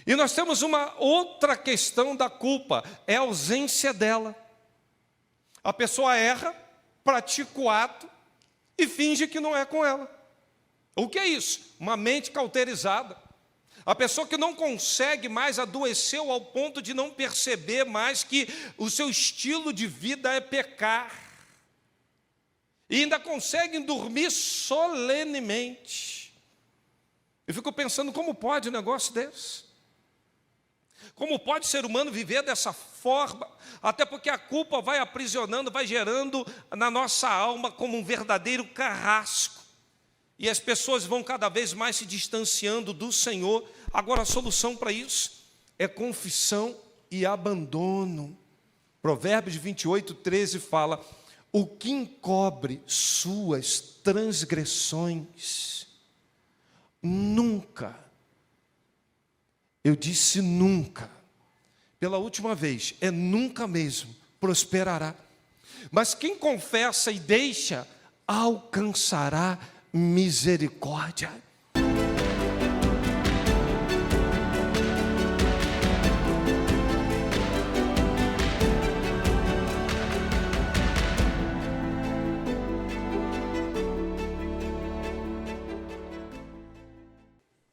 E nós temos uma outra questão da culpa, é a ausência dela. A pessoa erra, pratica o ato e finge que não é com ela. O que é isso? Uma mente cauterizada. A pessoa que não consegue mais adoeceu ao ponto de não perceber mais que o seu estilo de vida é pecar. E ainda conseguem dormir solenemente. Eu fico pensando, como pode um negócio desse? Como pode o ser humano viver dessa forma? Até porque a culpa vai aprisionando, vai gerando na nossa alma como um verdadeiro carrasco. E as pessoas vão cada vez mais se distanciando do Senhor. Agora a solução para isso é confissão e abandono. Provérbios 28:13 fala: o que encobre suas transgressões, nunca, eu disse nunca, pela última vez, é nunca mesmo, prosperará. Mas quem confessa e deixa, alcançará misericórdia.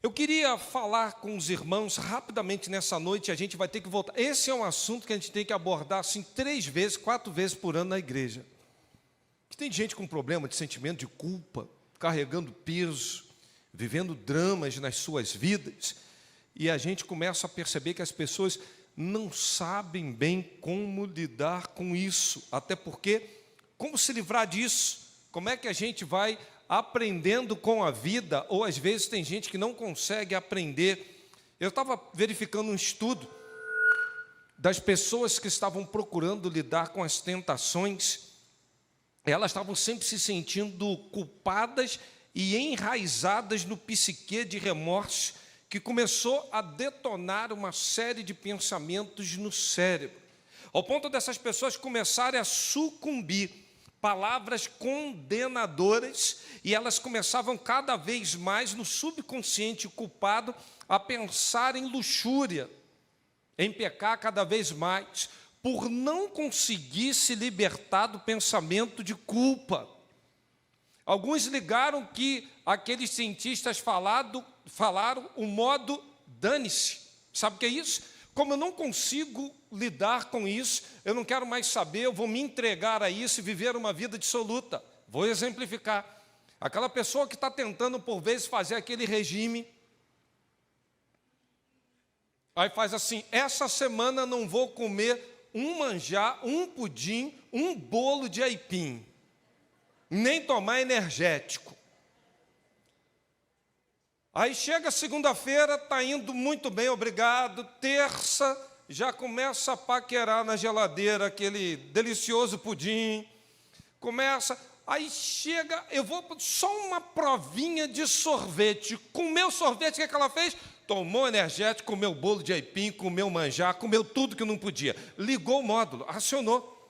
Eu queria falar com os irmãos rapidamente nessa noite, a gente vai ter que voltar. Esse é um assunto que a gente tem que abordar assim 3 vezes, 4 vezes por ano na igreja. Que tem gente com problema de sentimento de culpa, carregando peso, vivendo dramas nas suas vidas, e a gente começa a perceber que as pessoas não sabem bem como lidar com isso, até porque, como se livrar disso? Como é que a gente vai aprendendo com a vida, ou às vezes tem gente que não consegue aprender. Eu estava verificando um estudo das pessoas que estavam procurando lidar com as tentações. Elas estavam sempre se sentindo culpadas e enraizadas no psiquê de remorso, que começou a detonar uma série de pensamentos no cérebro, ao ponto dessas pessoas começarem a sucumbir palavras condenadoras, e elas começavam cada vez mais no subconsciente culpado a pensar em luxúria, em pecar cada vez mais, por não conseguir se libertar do pensamento de culpa. Alguns ligaram que aqueles cientistas falaram o modo dane-se. Sabe o que é isso? Como eu não consigo lidar com isso, eu não quero mais saber, eu vou me entregar a isso e viver uma vida dissoluta. Vou exemplificar. Aquela pessoa que está tentando, por vezes, fazer aquele regime, aí faz assim: essa semana não vou comer um manjar, um pudim, um bolo de aipim, nem tomar energético. Aí chega segunda-feira, está indo muito bem, obrigado. Terça, já começa a paquerar na geladeira aquele delicioso pudim. Aí chega, eu vou só uma provinha de sorvete. Comeu sorvete, o que ela fez? Tomou energético, comeu bolo de aipim, comeu manjar, comeu tudo que não podia. Ligou o módulo, acionou.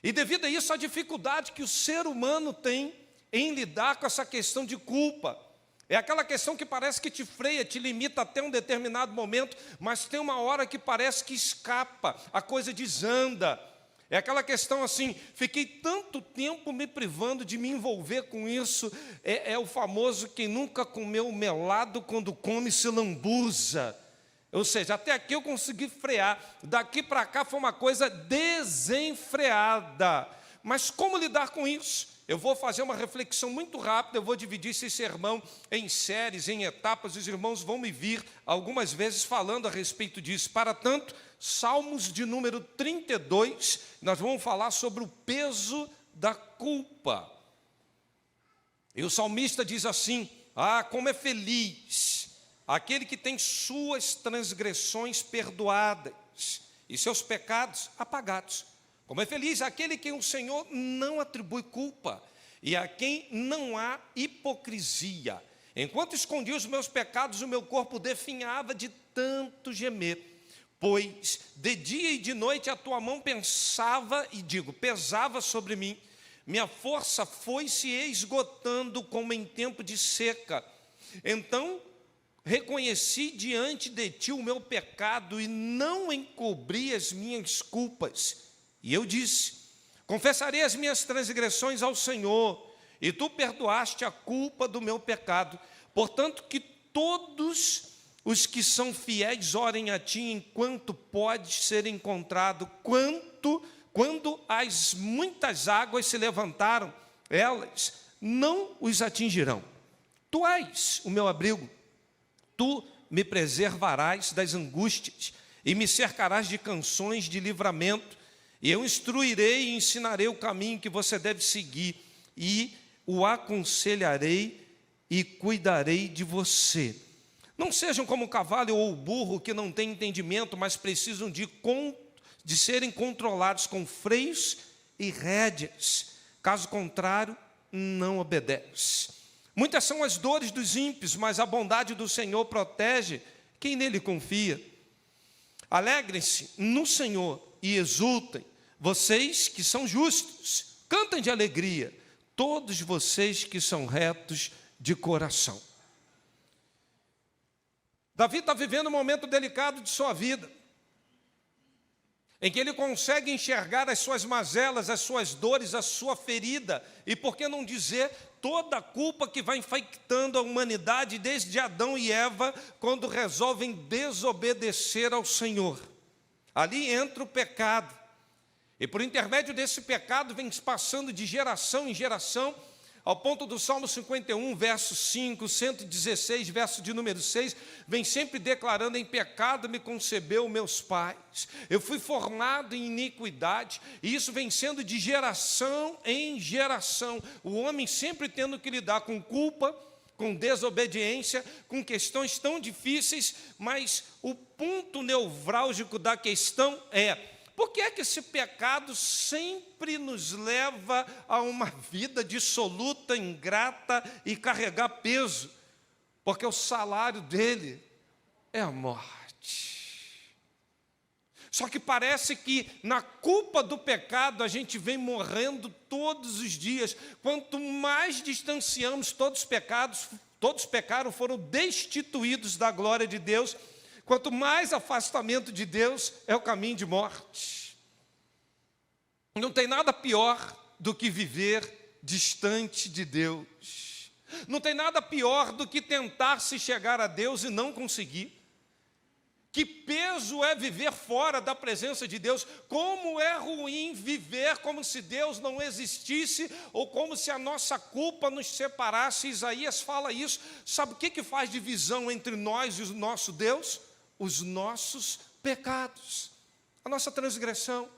E devido a isso, a dificuldade que o ser humano tem em lidar com essa questão de culpa. É aquela questão que parece que te freia, te limita até um determinado momento, mas tem uma hora que parece que escapa, a coisa desanda. É aquela questão assim: fiquei tanto tempo me privando de me envolver com isso. É o famoso quem nunca comeu melado, quando come se lambuza. Ou seja, até aqui eu consegui frear, daqui para cá foi uma coisa desenfreada. Mas como lidar com isso? Eu vou fazer uma reflexão muito rápida, eu vou dividir esse sermão em séries, em etapas, os irmãos vão me vir algumas vezes falando a respeito disso. Para tanto, Salmos de número 32, nós vamos falar sobre o peso da culpa. E o salmista diz assim: como é feliz aquele que tem suas transgressões perdoadas e seus pecados apagados. Como é feliz aquele que o Senhor não atribui culpa e a quem não há hipocrisia. Enquanto escondia os meus pecados, o meu corpo definhava de tanto gemer. Pois de dia e de noite a tua mão pesava sobre mim. Minha força foi se esgotando como em tempo de seca. Então reconheci diante de ti o meu pecado e não encobri as minhas culpas. E eu disse: confessarei as minhas transgressões ao Senhor, e tu perdoaste a culpa do meu pecado. Portanto, que todos os que são fiéis orem a ti enquanto pode ser encontrado. Quando as muitas águas se levantaram, elas não os atingirão. Tu és o meu abrigo. Tu me preservarás das angústias e me cercarás de canções de livramento. E eu instruirei e ensinarei o caminho que você deve seguir, e o aconselharei e cuidarei de você. Não sejam como o cavalo ou o burro que não têm entendimento, mas precisam de serem controlados com freios e rédeas. Caso contrário, não obedece. Muitas são as dores dos ímpios, mas a bondade do Senhor protege quem nele confia. Alegrem-se no Senhor e exultem, vocês que são justos. Cantem de alegria, todos vocês que são retos de coração. Davi está vivendo um momento delicado de sua vida, em que ele consegue enxergar as suas mazelas, as suas dores, a sua ferida, e por que não dizer toda a culpa que vai infectando a humanidade desde Adão e Eva, quando resolvem desobedecer ao Senhor. Ali entra o pecado, e por intermédio desse pecado vem passando de geração em geração, ao ponto do Salmo 51, verso 5, 116, verso de número 6, vem sempre declarando: em pecado me concebeu meus pais, eu fui formado em iniquidade, e isso vem sendo de geração em geração, o homem sempre tendo que lidar com culpa, com desobediência, com questões tão difíceis, mas o ponto nevrálgico da questão é: por que é que esse pecado sempre nos leva a uma vida dissoluta, ingrata e carregar peso? Porque o salário dele é a morte. Só que parece que na culpa do pecado a gente vem morrendo todos os dias. Quanto mais distanciamos, todos pecaram, foram destituídos da glória de Deus. Quanto mais afastamento de Deus, é o caminho de morte. Não tem nada pior do que viver distante de Deus. Não tem nada pior do que tentar se chegar a Deus e não conseguir. Que peso é viver fora da presença de Deus. Como é ruim viver como se Deus não existisse, ou como se a nossa culpa nos separasse. Isaías fala isso. Sabe o que faz divisão entre nós e o nosso Deus? Os nossos pecados, a nossa transgressão.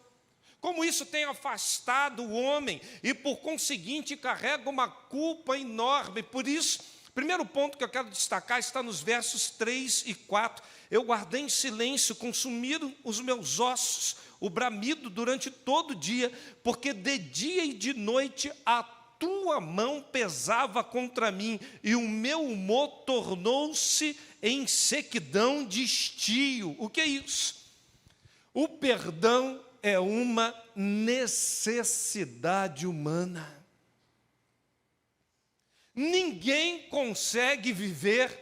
Como isso tem afastado o homem e, por conseguinte, carrega uma culpa enorme. Por isso, o primeiro ponto que eu quero destacar está nos versos 3 e 4. Eu guardei em silêncio, consumiram os meus ossos, o bramido durante todo o dia, porque de dia e de noite a tua mão pesava contra mim, e o meu humor tornou-se em sequidão de estio. O que é isso? O perdão é uma necessidade humana. Ninguém consegue viver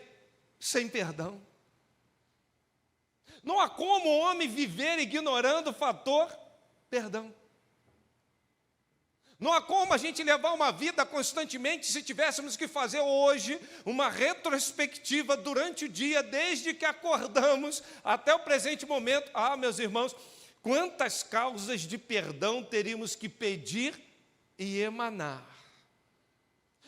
sem perdão. Não há como o homem viver ignorando o fator perdão. Não há como a gente levar uma vida constantemente se tivéssemos que fazer hoje uma retrospectiva durante o dia, desde que acordamos até o presente momento. Ah, meus irmãos, quantas causas de perdão teríamos que pedir e emanar?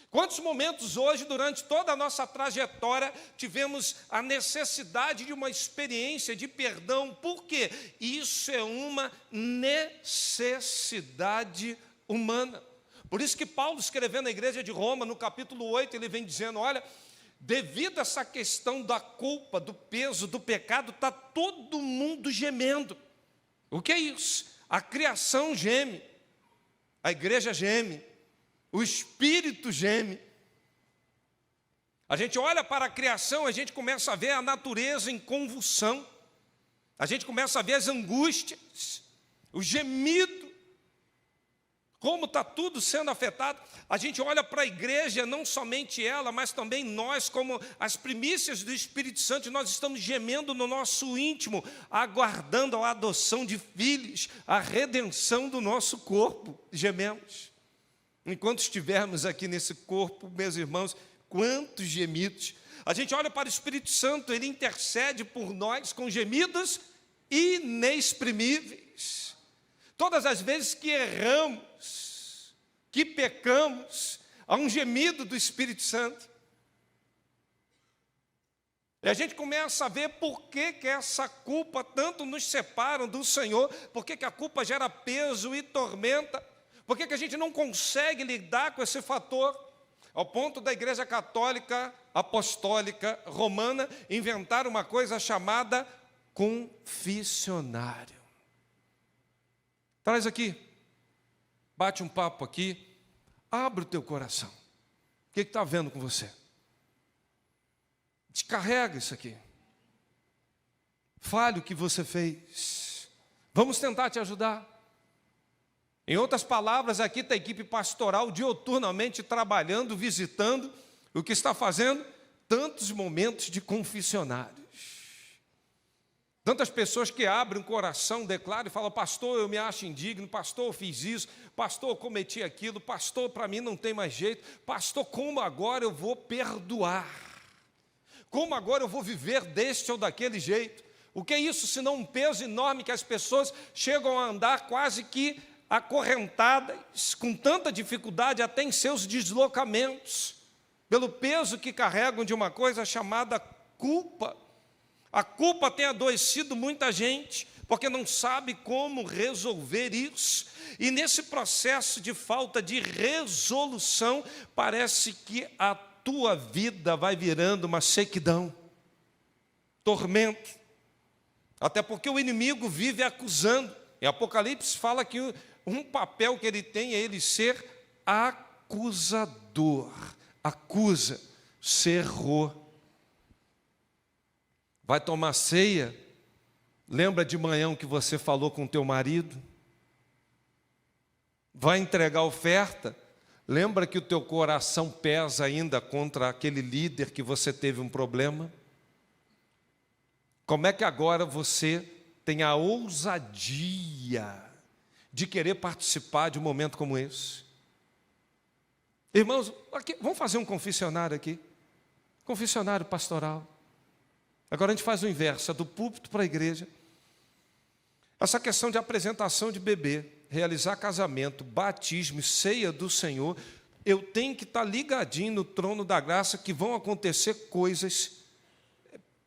Quantos momentos hoje, durante toda a nossa trajetória, tivemos a necessidade de uma experiência de perdão? Por quê? Isso é uma necessidade humana. Por isso que Paulo, escrevendo à igreja de Roma, no capítulo 8, ele vem dizendo: olha, devido a essa questão da culpa, do peso, do pecado, está todo mundo gemendo. O que é isso? A criação geme, a igreja geme, o Espírito geme. A gente olha para a criação, a gente começa a ver a natureza em convulsão, a gente começa a ver as angústias, o gemido. Como está tudo sendo afetado, a gente olha para a igreja, não somente ela, mas também nós, como as primícias do Espírito Santo, nós estamos gemendo no nosso íntimo, aguardando a adoção de filhos, a redenção do nosso corpo, gememos. Enquanto estivermos aqui nesse corpo, meus irmãos, quantos gemidos. A gente olha para o Espírito Santo, ele intercede por nós com gemidos inexprimíveis. Todas as vezes que erramos, que pecamos, há um gemido do Espírito Santo. E a gente começa a ver por que essa culpa tanto nos separa do Senhor, por que a culpa gera peso e tormenta, por que a gente não consegue lidar com esse fator, ao ponto da Igreja Católica Apostólica Romana inventar uma coisa chamada confessionário. Traz aqui, bate um papo aqui, abre o teu coração. O que está vendo com você? Descarrega isso aqui. Fale o que você fez. Vamos tentar te ajudar. Em outras palavras, aqui está a equipe pastoral diuturnamente trabalhando, visitando, o que está fazendo? Tantos momentos de confessionário. Tantas pessoas que abrem o coração, declaram e falam: pastor, eu me acho indigno, pastor, eu fiz isso, pastor, eu cometi aquilo, pastor, para mim não tem mais jeito, pastor, como agora eu vou perdoar? Como agora eu vou viver deste ou daquele jeito? O que é isso senão um peso enorme que as pessoas chegam a andar quase que acorrentadas, com tanta dificuldade até em seus deslocamentos, pelo peso que carregam de uma coisa chamada culpa. A culpa tem adoecido muita gente, porque não sabe como resolver isso. E nesse processo de falta de resolução, parece que a tua vida vai virando uma sequidão, tormento. Até porque o inimigo vive acusando. Em Apocalipse fala que um papel que ele tem é ele ser acusador. Acusa, você errou. Vai tomar ceia, lembra de manhã o que você falou com teu marido? Vai entregar oferta, lembra que o teu coração pesa ainda contra aquele líder que você teve um problema? Como é que agora você tem a ousadia de querer participar de um momento como esse? Irmãos, aqui, vamos fazer um confessionário aqui, confessionário pastoral. Agora a gente faz o inverso, é do púlpito para a igreja. Essa questão de apresentação de bebê, realizar casamento, batismo, ceia do Senhor, eu tenho que estar ligadinho no trono da graça que vão acontecer coisas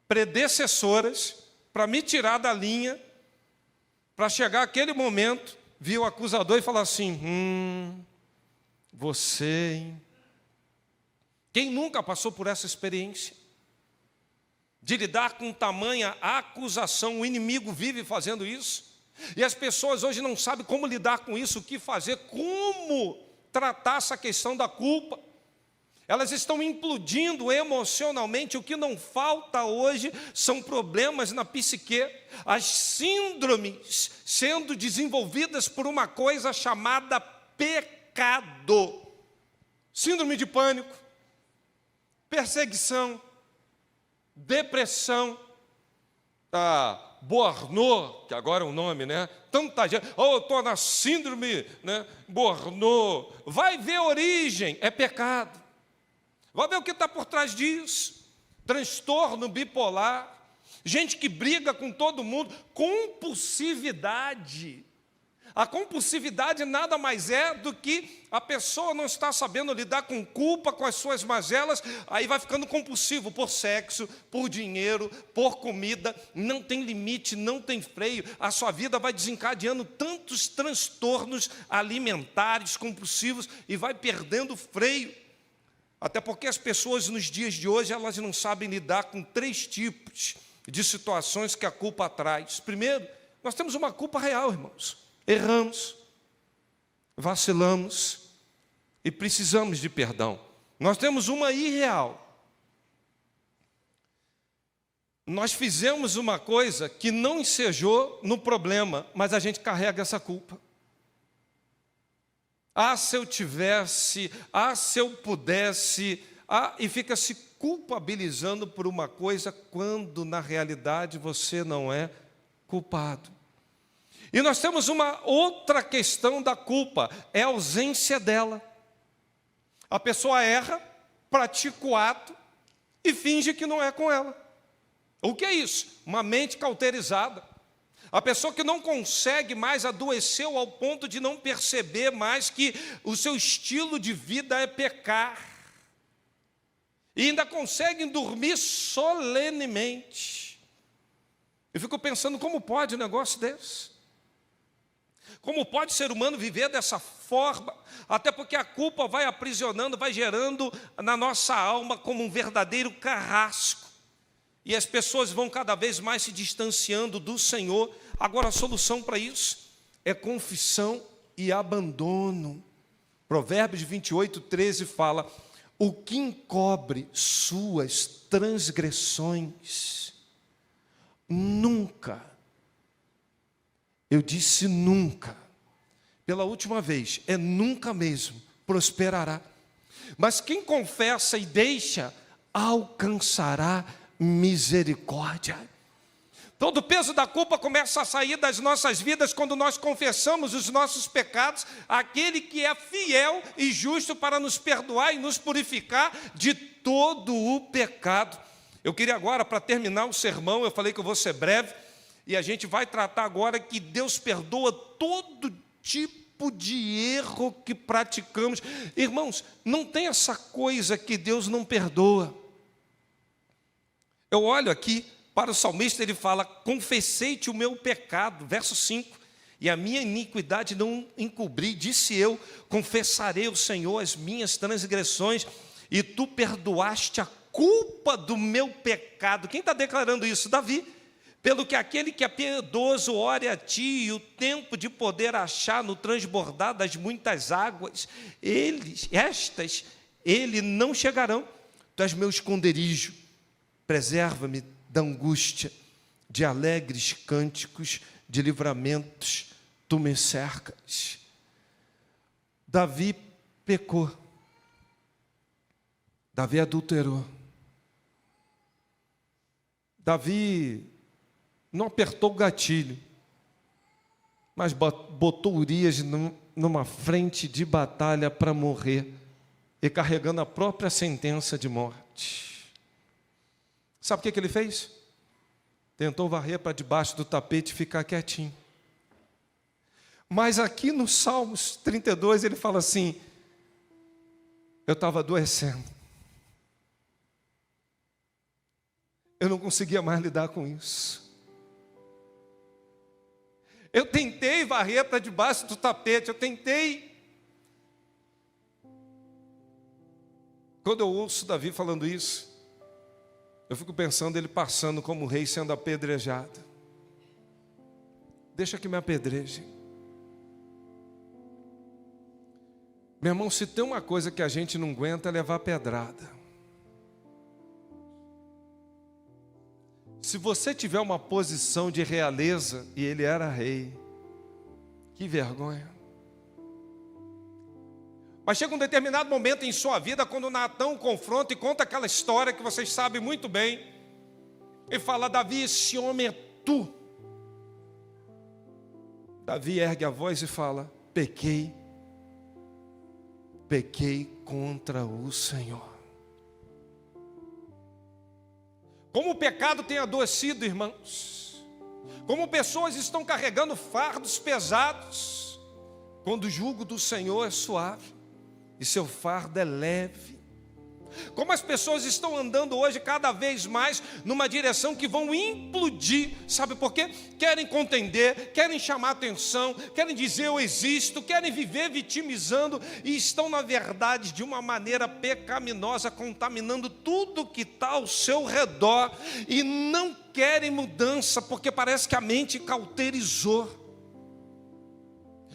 predecessoras para me tirar da linha, para chegar aquele momento, vir o acusador e falar assim: você, hein? Quem nunca passou por essa experiência? De lidar com tamanha acusação, o inimigo vive fazendo isso, e as pessoas hoje não sabem como lidar com isso, o que fazer, como tratar essa questão da culpa. Elas estão implodindo emocionalmente. O que não falta hoje são problemas na psique, as síndromes sendo desenvolvidas por uma coisa chamada pecado. Síndrome de pânico, perseguição, depressão, Burnout, que agora é um nome, né? Tanta gente, eu estou na síndrome, né? Burnout. Vai ver a origem, é pecado. Vai ver o que está por trás disso. Transtorno bipolar, gente que briga com todo mundo, compulsividade. A compulsividade nada mais é do que a pessoa não está sabendo lidar com culpa, com as suas mazelas, aí vai ficando compulsivo por sexo, por dinheiro, por comida, não tem limite, não tem freio, a sua vida vai desencadeando tantos transtornos alimentares, compulsivos, e vai perdendo freio. Até porque as pessoas nos dias de hoje, elas não sabem lidar com 3 tipos de situações que a culpa traz. Primeiro, nós temos uma culpa real, irmãos. Erramos, vacilamos e precisamos de perdão. Nós temos uma irreal. Nós fizemos uma coisa que não ensejou no problema, mas a gente carrega essa culpa. Ah, se eu tivesse, ah, se eu pudesse, ah, e fica se culpabilizando por uma coisa, quando na realidade você não é culpado. E nós temos uma outra questão da culpa, é a ausência dela. A pessoa erra, pratica o ato e finge que não é com ela. O que é isso? Uma mente cauterizada. A pessoa que não consegue mais, adoeceu ao ponto de não perceber mais que o seu estilo de vida é pecar. E ainda conseguem dormir solenemente. Eu fico pensando, como pode um negócio desse? Como pode o ser humano viver dessa forma? Até porque a culpa vai aprisionando, vai gerando na nossa alma como um verdadeiro carrasco. E as pessoas vão cada vez mais se distanciando do Senhor. Agora a solução para isso é confissão e abandono. Provérbios 28:13 fala: o que encobre suas transgressões, nunca, eu disse nunca, pela última vez, é nunca mesmo, prosperará. Mas quem confessa e deixa, alcançará misericórdia. Todo o peso da culpa começa a sair das nossas vidas quando nós confessamos os nossos pecados àquele que é fiel e justo para nos perdoar e nos purificar de todo o pecado. Eu queria agora, para terminar o sermão, eu falei que eu vou ser breve, e a gente vai tratar agora que Deus perdoa todo tipo de erro que praticamos. Irmãos, não tem essa coisa que Deus não perdoa. Eu olho aqui para o salmista, ele fala: confessei-te o meu pecado, verso 5, e a minha iniquidade não encobri, disse eu, confessarei ao Senhor as minhas transgressões, e tu perdoaste a culpa do meu pecado. Quem está declarando isso? Davi. Pelo que aquele que é piedoso ore a ti, e o tempo de poder achar no transbordar das muitas águas, ele não chegarão. Tu és meu esconderijo, preserva-me da angústia, de alegres cânticos, de livramentos, tu me cercas. Davi pecou, Davi adulterou, Davi não apertou o gatilho, mas botou Urias numa frente de batalha para morrer, e carregando a própria sentença de morte. Sabe o que ele fez? Tentou varrer para debaixo do tapete e ficar quietinho. Mas aqui no Salmos 32 ele fala assim: eu estava adoecendo, eu não conseguia mais lidar com isso. Eu tentei varrer para debaixo do tapete, eu tentei. Quando eu ouço Davi falando isso, eu fico pensando ele passando como rei sendo apedrejado. Deixa que me apedrejem. Meu irmão, se tem uma coisa que a gente não aguenta é levar pedrada. Se você tiver uma posição de realeza, e ele era rei, que vergonha. Mas chega um determinado momento em sua vida, quando Natã o confronta e conta aquela história que vocês sabem muito bem. Ele fala: Davi, esse homem é tu. Davi ergue a voz e fala: pequei contra o Senhor. Como o pecado tem adoecido, irmãos. Como pessoas estão carregando fardos pesados, quando o jugo do Senhor é suave e seu fardo é leve. Como as pessoas estão andando hoje cada vez mais numa direção que vão implodir. Sabe por quê? Querem contender, querem chamar atenção, querem dizer eu existo, querem viver vitimizando, e estão na verdade de uma maneira pecaminosa, contaminando tudo que está ao seu redor, e não querem mudança, porque parece que a mente cauterizou.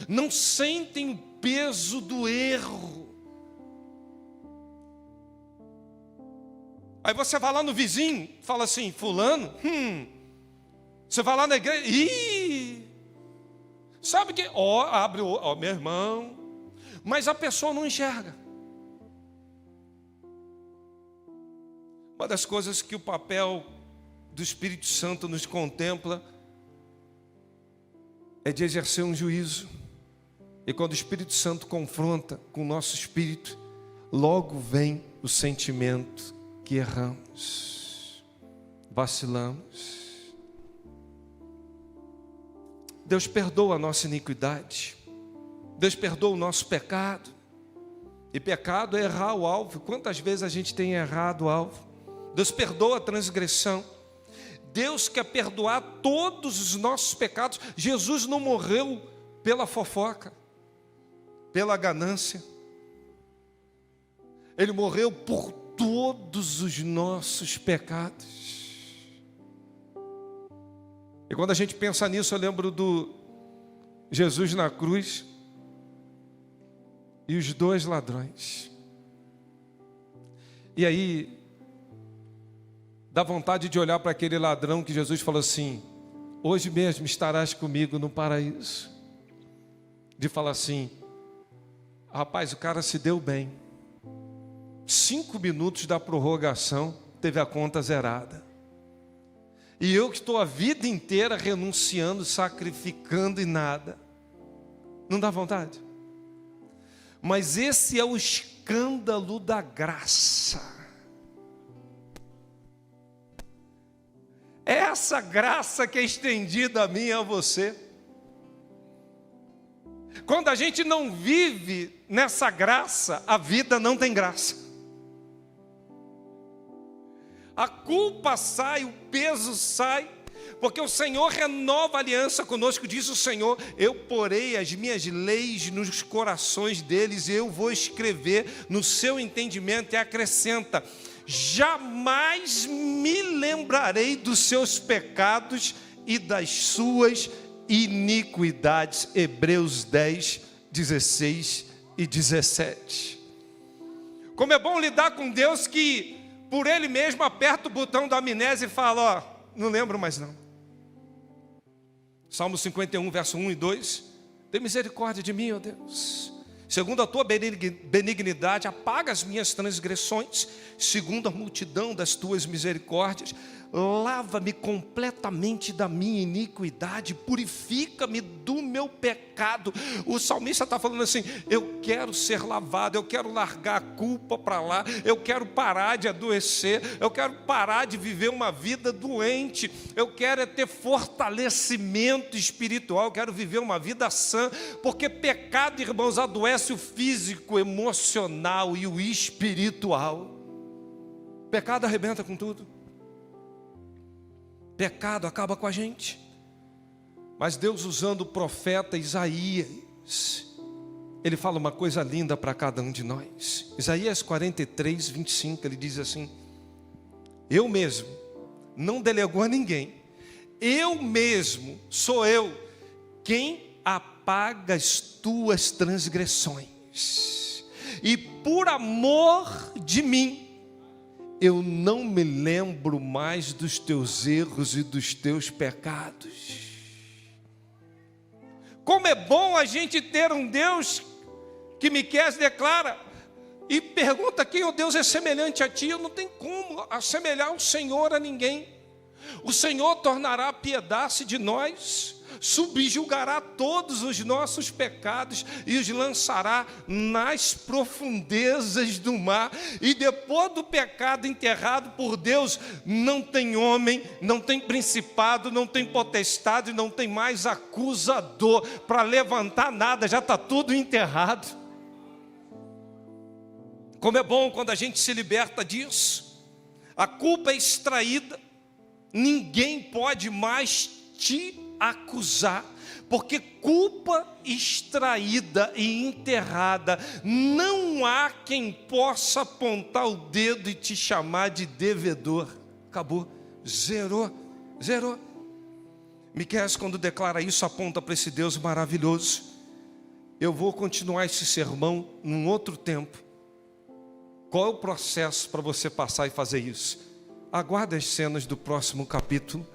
Não sentem o peso do erro. Aí você vai lá no vizinho, fala assim: fulano, você vai lá na igreja, sabe que, abre o, meu irmão, mas a pessoa não enxerga. Uma das coisas que o papel do Espírito Santo nos contempla é de exercer um juízo. E quando o Espírito Santo confronta com o nosso espírito, logo vem o sentimento que erramos, vacilamos. Deus perdoa a nossa iniquidade, Deus perdoa o nosso pecado. E pecado é errar o alvo. Quantas vezes a gente tem errado o alvo? Deus perdoa a transgressão. Deus quer perdoar todos os nossos pecados. Jesus não morreu pela fofoca, pela ganância. Ele morreu por todos os nossos pecados. E quando a gente pensa nisso, eu lembro do Jesus na cruz e os 2 ladrões. E aí dá vontade de olhar para aquele ladrão que Jesus falou assim: hoje mesmo estarás comigo no paraíso. De falar assim: rapaz, o cara se deu bem. 5 minutos da prorrogação, teve a conta zerada. E eu que estou a vida inteira renunciando, sacrificando e nada. Não dá vontade? Mas esse é o escândalo da graça. É essa graça que é estendida a mim e a você. Quando a gente não vive nessa graça, a vida não tem graça. A culpa sai, o peso sai, porque o Senhor renova a aliança conosco. Diz o Senhor: eu porei as minhas leis nos corações deles, eu vou escrever no seu entendimento. E acrescenta: jamais me lembrarei dos seus pecados e das suas iniquidades. Hebreus 10, 16 e 17. Como é bom lidar com Deus que por Ele mesmo aperta o botão da amnésia e fala: ó, não lembro mais não. Salmo 51, verso 1 e 2. Tem misericórdia de mim, ó Deus. Segundo a tua benignidade, apaga as minhas transgressões. Segundo a multidão das tuas misericórdias, lava-me completamente da minha iniquidade, purifica-me do meu pecado. O salmista está falando assim: eu quero ser lavado, eu quero largar a culpa para lá, eu quero parar de adoecer, eu quero parar de viver uma vida doente, eu quero ter fortalecimento espiritual, eu quero viver uma vida sã, porque pecado, irmãos, adoece o físico, emocional e o espiritual. Pecado arrebenta com tudo. Pecado acaba com a gente. Mas Deus, usando o profeta Isaías, ele fala uma coisa linda para cada um de nós. Isaías 43, 25, ele diz assim: eu mesmo, não delegou a ninguém, eu mesmo sou eu quem apaga as tuas transgressões, e por amor de mim eu não me lembro mais dos teus erros e dos teus pecados. Como é bom a gente ter um Deus que Miqueias declara e pergunta: quem, ó Deus, é semelhante a ti? Eu não tenho como assemelhar o Senhor a ninguém. O Senhor tornará a piedade de nós, subjugará todos os nossos pecados e os lançará nas profundezas do mar. E depois do pecado enterrado por Deus, não tem homem, não tem principado, não tem potestade, não tem mais acusador para levantar nada, já está tudo enterrado. Como é bom quando a gente se liberta disso. A culpa é extraída, ninguém pode mais te acusar, porque culpa extraída e enterrada, não há quem possa apontar o dedo e te chamar de devedor. Acabou, zerou. Miqueias, quando declara isso, aponta para esse Deus maravilhoso. Eu vou continuar esse sermão num outro tempo. Qual é o processo para você passar e fazer isso? Aguarde as cenas do próximo capítulo.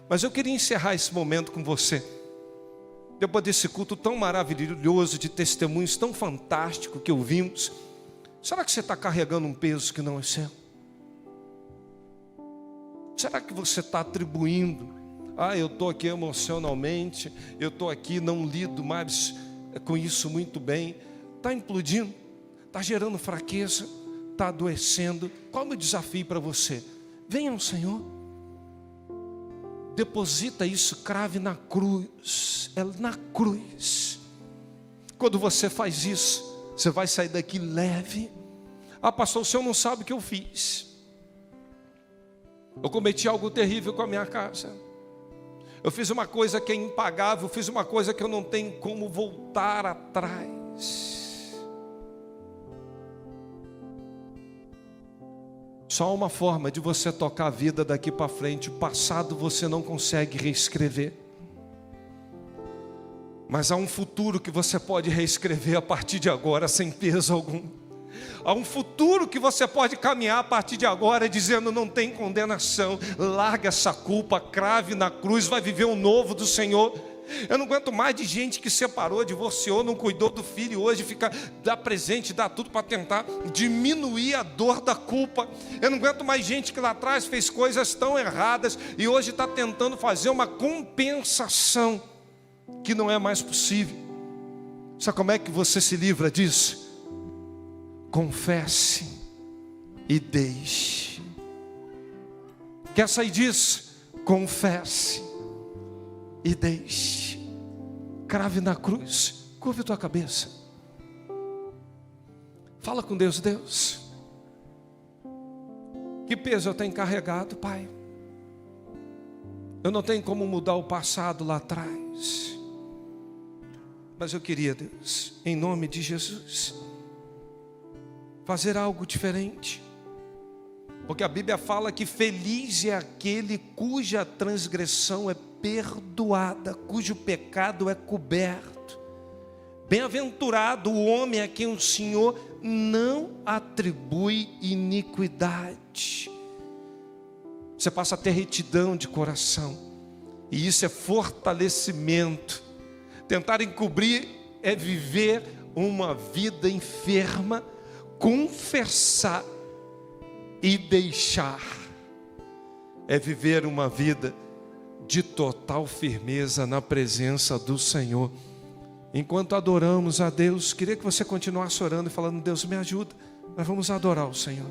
Mas eu queria encerrar esse momento com você, depois desse culto tão maravilhoso, de testemunhos tão fantástico que ouvimos, será que você está carregando um peso que não é seu? Será que você está atribuindo? Eu estou aqui emocionalmente, eu estou aqui, não lido mais com isso muito bem. Está implodindo, está gerando fraqueza, está adoecendo. Qual é o meu desafio para você? Venha ao Senhor, deposita isso, crave na cruz. É na cruz. Quando você faz isso, você vai sair daqui leve. Pastor, o senhor não sabe o que eu fiz. Eu cometi algo terrível com a minha casa. Eu fiz uma coisa que é impagável, eu fiz uma coisa que eu não tenho como voltar atrás. Só uma forma de você tocar a vida daqui para frente. O passado você não consegue reescrever, mas há um futuro que você pode reescrever a partir de agora, sem peso algum. Há um futuro que você pode caminhar a partir de agora, dizendo: não tem condenação. Larga essa culpa, crave na cruz, vai viver o novo do Senhor. Eu não aguento mais de gente que separou, divorciou, não cuidou do filho, hoje fica, dá presente, dá tudo para tentar diminuir a dor da culpa. Eu não aguento mais gente que lá atrás fez coisas tão erradas e hoje está tentando fazer uma compensação que não é mais possível. Sabe como é que você se livra disso? Confesse e deixe. Quer sair disso? Confesse e deixe. Crave na cruz. Curve a tua cabeça. Fala com Deus. Deus, que peso eu tenho carregado, Pai? Eu não tenho como mudar o passado lá atrás, mas eu queria, Deus, em nome de Jesus, fazer algo diferente. Porque a Bíblia fala que feliz é aquele cuja transgressão é perdoada, cujo pecado é coberto. Bem-aventurado o homem a quem o Senhor não atribui iniquidade. Você passa a ter retidão de coração, e isso é fortalecimento. Tentar encobrir é viver uma vida enferma. Confessar e deixar é viver uma vida de total firmeza na presença do Senhor. Enquanto adoramos a Deus, queria que você continuasse orando e falando: Deus, me ajuda, nós vamos adorar o Senhor.